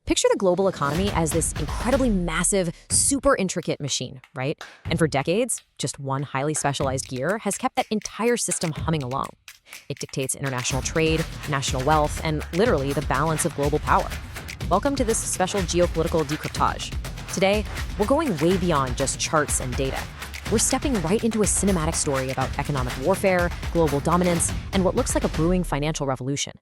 Picture the global economy as this incredibly massive, super intricate machine, right? And for decades, just one highly specialized gear has kept that entire system humming along. It dictates international trade, national wealth, and literally the balance of global power. Welcome to this special geopolitical decryptage. Today, we're going way beyond just charts and data. We're stepping right into a cinematic story about economic warfare, global dominance, and what looks like a brewing financial revolution.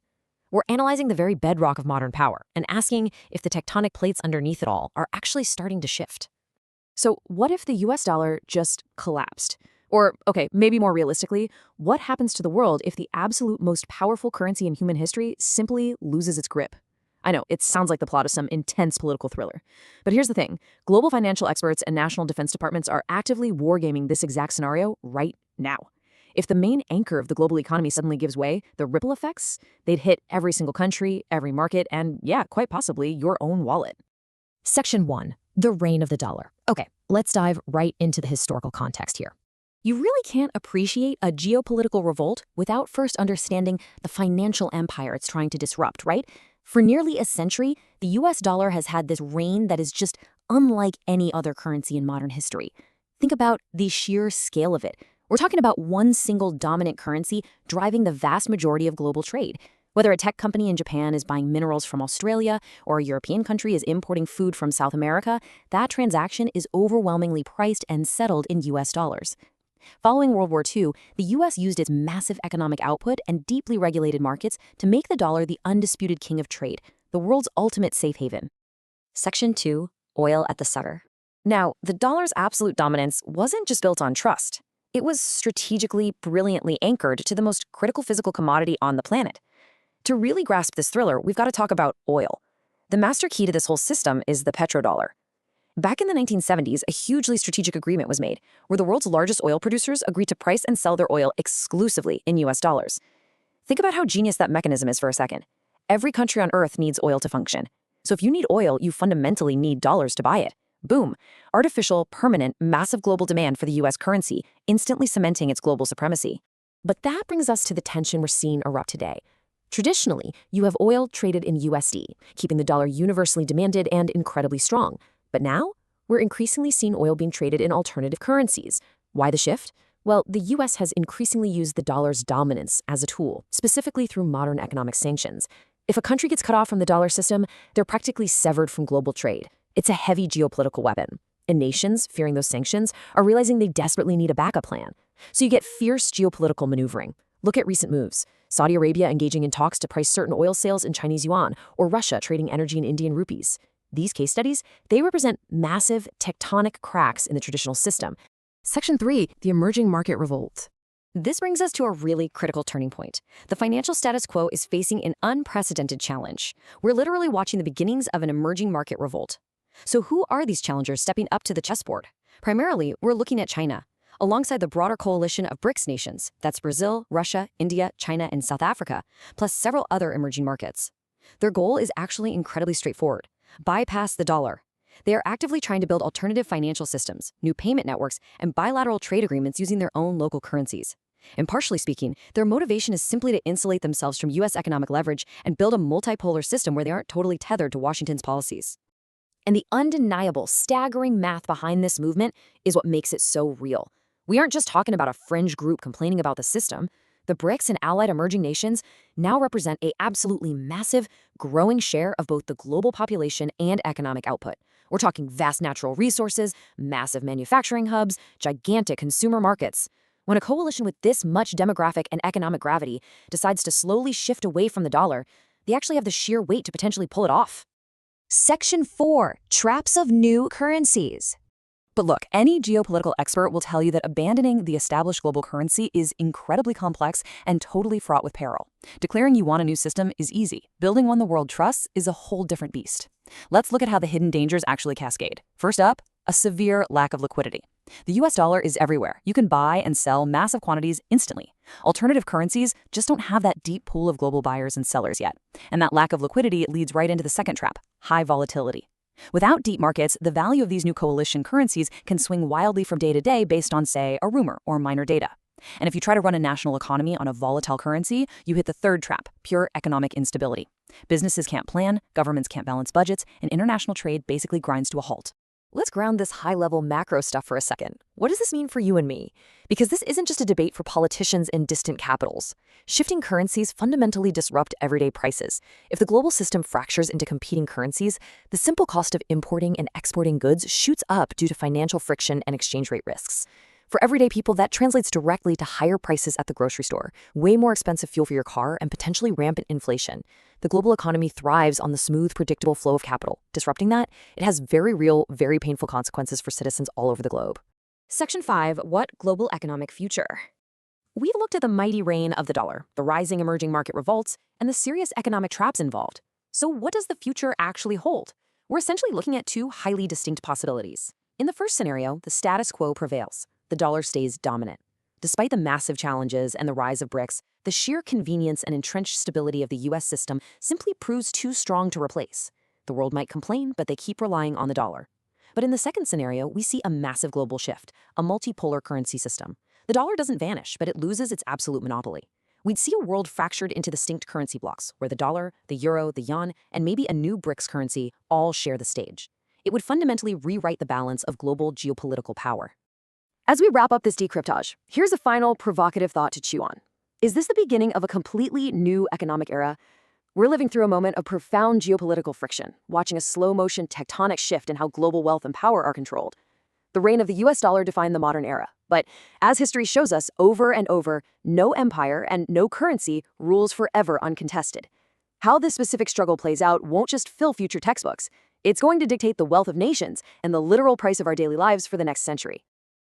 We're analyzing the very bedrock of modern power and asking if the tectonic plates underneath it all are actually starting to shift. So what if the US dollar just collapsed? Or, okay, maybe more realistically, what happens to the world if the absolute most powerful currency in human history simply loses its grip? I know, it sounds like the plot of some intense political thriller. But here's the thing. Global financial experts and national defense departments are actively wargaming this exact scenario right now. If the main anchor of the global economy suddenly gives way, the ripple effects, they'd hit every single country, every market, and yeah, quite possibly your own wallet. Section 1. The reign of the dollar. Okay, let's dive right into the historical context here. You really can't appreciate a geopolitical revolt without first understanding the financial empire it's trying to disrupt, right? For nearly a century, the US dollar has had this reign that is just unlike any other currency in modern history. Think about the sheer scale of it. We're talking about one single dominant currency driving the vast majority of global trade. Whether a tech company in Japan is buying minerals from Australia or a European country is importing food from South America, that transaction is overwhelmingly priced and settled in US dollars. Following World War II, the US used its massive economic output and deeply regulated markets to make the dollar the undisputed king of trade, the world's ultimate safe haven. Section 2. Oil at the center. Now, the dollar's absolute dominance wasn't just built on trust. It was strategically, brilliantly anchored to the most critical physical commodity on the planet. To really grasp this thriller, we've got to talk about oil. The master key to this whole system is the petrodollar. Back in the 1970s, a hugely strategic agreement was made, where the world's largest oil producers agreed to price and sell their oil exclusively in US dollars. Think about how genius that mechanism is for a second. Every country on Earth needs oil to function. So if you need oil, you fundamentally need dollars to buy it. Boom. Artificial, permanent, massive global demand for the US currency, instantly cementing its global supremacy. But that brings us to the tension we're seeing erupt today. Traditionally, you have oil traded in USD, keeping the dollar universally demanded and incredibly strong. But now, we're increasingly seeing oil being traded in alternative currencies. Why the shift? Well, the US has increasingly used the dollar's dominance as a tool, specifically through modern economic sanctions. If a country gets cut off from the dollar system, they're practically severed from global trade. It's a heavy geopolitical weapon. And nations, fearing those sanctions, are realizing they desperately need a backup plan. So you get fierce geopolitical maneuvering. Look at recent moves. Saudi Arabia engaging in talks to price certain oil sales in Chinese yuan, or Russia trading energy in Indian rupees. These case studies, they represent massive tectonic cracks in the traditional system. Section 3, the emerging market revolt. This brings us to a really critical turning point. The financial status quo is facing an unprecedented challenge. We're literally watching the beginnings of an emerging market revolt. So who are these challengers stepping up to the chessboard? Primarily, we're looking at China, alongside the broader coalition of BRICS nations, that's Brazil, Russia, India, China, and South Africa, plus several other emerging markets. Their goal is actually incredibly straightforward. Bypass the dollar. They are actively trying to build alternative financial systems, new payment networks, and bilateral trade agreements using their own local currencies. Impartially speaking, their motivation is simply to insulate themselves from US economic leverage and build a multipolar system where they aren't totally tethered to Washington's policies. And the undeniable, staggering math behind this movement is what makes it so real. We aren't just talking about a fringe group complaining about the system. The BRICS and allied emerging nations now represent an absolutely massive, growing share of both the global population and economic output. We're talking vast natural resources, massive manufacturing hubs, gigantic consumer markets. When a coalition with this much demographic and economic gravity decides to slowly shift away from the dollar, they actually have the sheer weight to potentially pull it off. Section 4. Traps of new currencies. But look, any geopolitical expert will tell you that abandoning the established global currency is incredibly complex and totally fraught with peril. Declaring you want a new system is easy. Building one the world trusts is a whole different beast. Let's look at how the hidden dangers actually cascade. First up, a severe lack of liquidity. The US dollar is everywhere. You can buy and sell massive quantities instantly. Alternative currencies just don't have that deep pool of global buyers and sellers yet. And that lack of liquidity leads right into the second trap, high volatility. Without deep markets, the value of these new coalition currencies can swing wildly from day to day based on, say, a rumor or minor data. And if you try to run a national economy on a volatile currency, you hit the third trap, pure economic instability. Businesses can't plan, governments can't balance budgets, and international trade basically grinds to a halt. Let's ground this high-level macro stuff for a second. What does this mean for you and me? Because this isn't just a debate for politicians in distant capitals. Shifting currencies fundamentally disrupt everyday prices. If the global system fractures into competing currencies, the simple cost of importing and exporting goods shoots up due to financial friction and exchange rate risks. For everyday people, that translates directly to higher prices at the grocery store, way more expensive fuel for your car, and potentially rampant inflation. The global economy thrives on the smooth, predictable flow of capital. Disrupting that, it has very real, very painful consequences for citizens all over the globe. Section 5. What global economic future? We've looked at the mighty reign of the dollar, the rising emerging market revolts, and the serious economic traps involved. So what does the future actually hold? We're essentially looking at two highly distinct possibilities. In the first scenario, the status quo prevails. The dollar stays dominant. Despite the massive challenges and the rise of BRICS, the sheer convenience and entrenched stability of the US system simply proves too strong to replace. The world might complain, but they keep relying on the dollar. But in the second scenario, we see a massive global shift, a multipolar currency system. The dollar doesn't vanish, but it loses its absolute monopoly. We'd see a world fractured into distinct currency blocks, where the dollar, the euro, the yuan, and maybe a new BRICS currency all share the stage. It would fundamentally rewrite the balance of global geopolitical power. As we wrap up this decryptage, here's a final provocative thought to chew on. Is this the beginning of a completely new economic era? We're living through a moment of profound geopolitical friction, watching a slow-motion tectonic shift in how global wealth and power are controlled. The reign of the US dollar defined the modern era, but as history shows us over and over, no empire and no currency rules forever uncontested. How this specific struggle plays out won't just fill future textbooks. It's going to dictate the wealth of nations and the literal price of our daily lives for the next century.